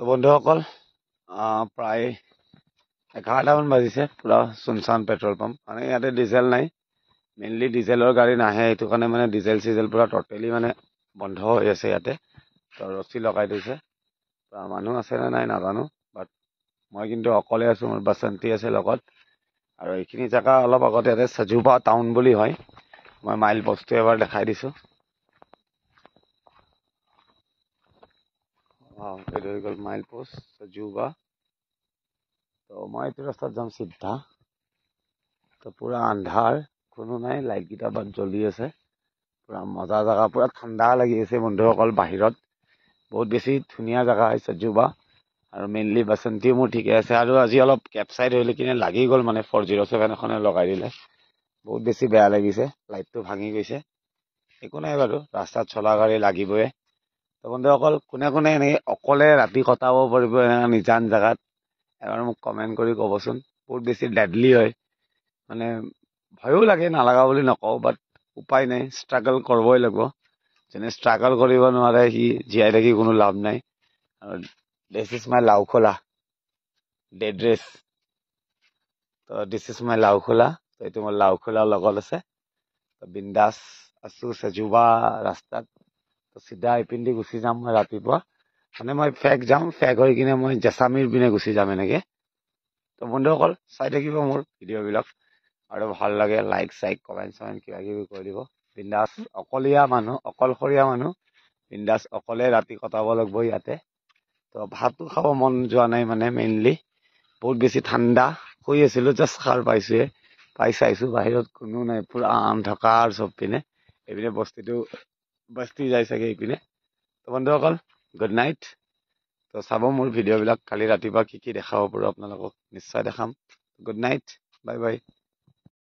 তো বন্ধুসকল প্ৰায় 11টামান বাজিছে পুৰা চুনচান পেট্ৰল পাম্প মানে ইয়াতে ডিজেল নাই মেইনলি ডিজেলৰ গাড়ী নাহে এইটো কাৰণে মানে ডিজেল চিজেল পুৰা টোটেলি মানে বন্ধ হৈ আছে ইয়াতে তো ৰছী লগাই দিছে মানুহ আছে নে নাই নাজানো বাট মই কিন্তু অকলে আছো মোৰ বাসন্তী আছে লগত আৰু এইখিনি জেগা অলপ আগতে ইয়াতে সজুবা টাউন বুলি হয় মই মাইল পোষ্টটো এবাৰ দেখাই দিছো এইটো হৈ গ'ল মাইল পোষ্ট সজুবা তো মই এইটো ৰাস্তাত যাম চিধা তো পুৰা আন্ধাৰ কোনো নাই লাইট কেইটা বাট জ্বলি আছে পুৰা মজা জেগা পুৰা ঠাণ্ডা লাগি আছে বন্ধুসকল বাহিৰত বহুত বেছি ধুনীয়া জেগা হয় সজুবা আৰু মেইনলি বাসন্তীও মোৰ ঠিকে আছে আৰু আজি অলপ কেপচাইড হৈ কিনে লাগি গ'ল মানে 407 এখনে লগাই দিলে বহুত বেছি বেয়া লাগিছে লাইটটো ভাঙি গৈছে একো নাই বাৰু ৰাস্তাত চলা গাড়ী লাগিবই তো বন্ধুসকল কোনে কোনে এনেকৈ অকলে ৰাতি কটাব পাৰিব নিজান জেগাত এবাৰ মোক কমেণ্ট কৰি ক'বচোন বহুত বেছি ডেডলি হয় মানে ভয়ো লাগে নালাগা বুলি নকওঁ বাট উপায় নাই ষ্ট্ৰাগল কৰিবই লাগিব যেনে ষ্ট্ৰাগল কৰিব নোৱাৰে সি জীয়াই থাকি কোনো লাভ নাই আৰু দিছ ইজ মাই লাওখোলা ডেড ৰেচ তো দিছ ইজ মাই লাওখোলা তো এইটো মোৰ লাওখোলাৰ লগত আছে তো বিন্দাছ আছো সজুবা ৰাস্তাত তো চিধা ইপিনেদি গুচি যাম মই ৰাতিপুৱা মানে মই ফেক যাম ফেক হৈ কিনে মই জেচামিৰ পিনে গুচি যাম এনেকে তো বন্ধুসকল চাই থাকিব মোৰ ভিডিঅ'বিলাক আৰু ভাল লাগে লাইক চাইক কমেণ্ট চমেণ্ট কিবা কিবি কৰি দিব বিন্দাছ অকলশৰীয়া মানুহ বিন্দাছ অকলে ৰাতি কটাব লাগিব ইয়াতে তো ভাতো খাব মন যোৱা নাই মানে মেইনলি বহুত বেছি ঠাণ্ডা শুই আছিলো জাষ্ট সাৰ পাইছোৱে পাই চাইছো বাহিৰত কোনো নাই পুৰা অন্ধকাৰ চব পিনে এইপিনে বস্তি যায় চাগে এইপিনে তো বন্ধুসকল গুড নাইট তো চাব মোৰ ভিডিঅ'বিলাক কালি ৰাতিপুৱা কি কি দেখাব পাৰোঁ আপোনালোকক নিশ্চয় দেখাম গুড নাইট বাই বাই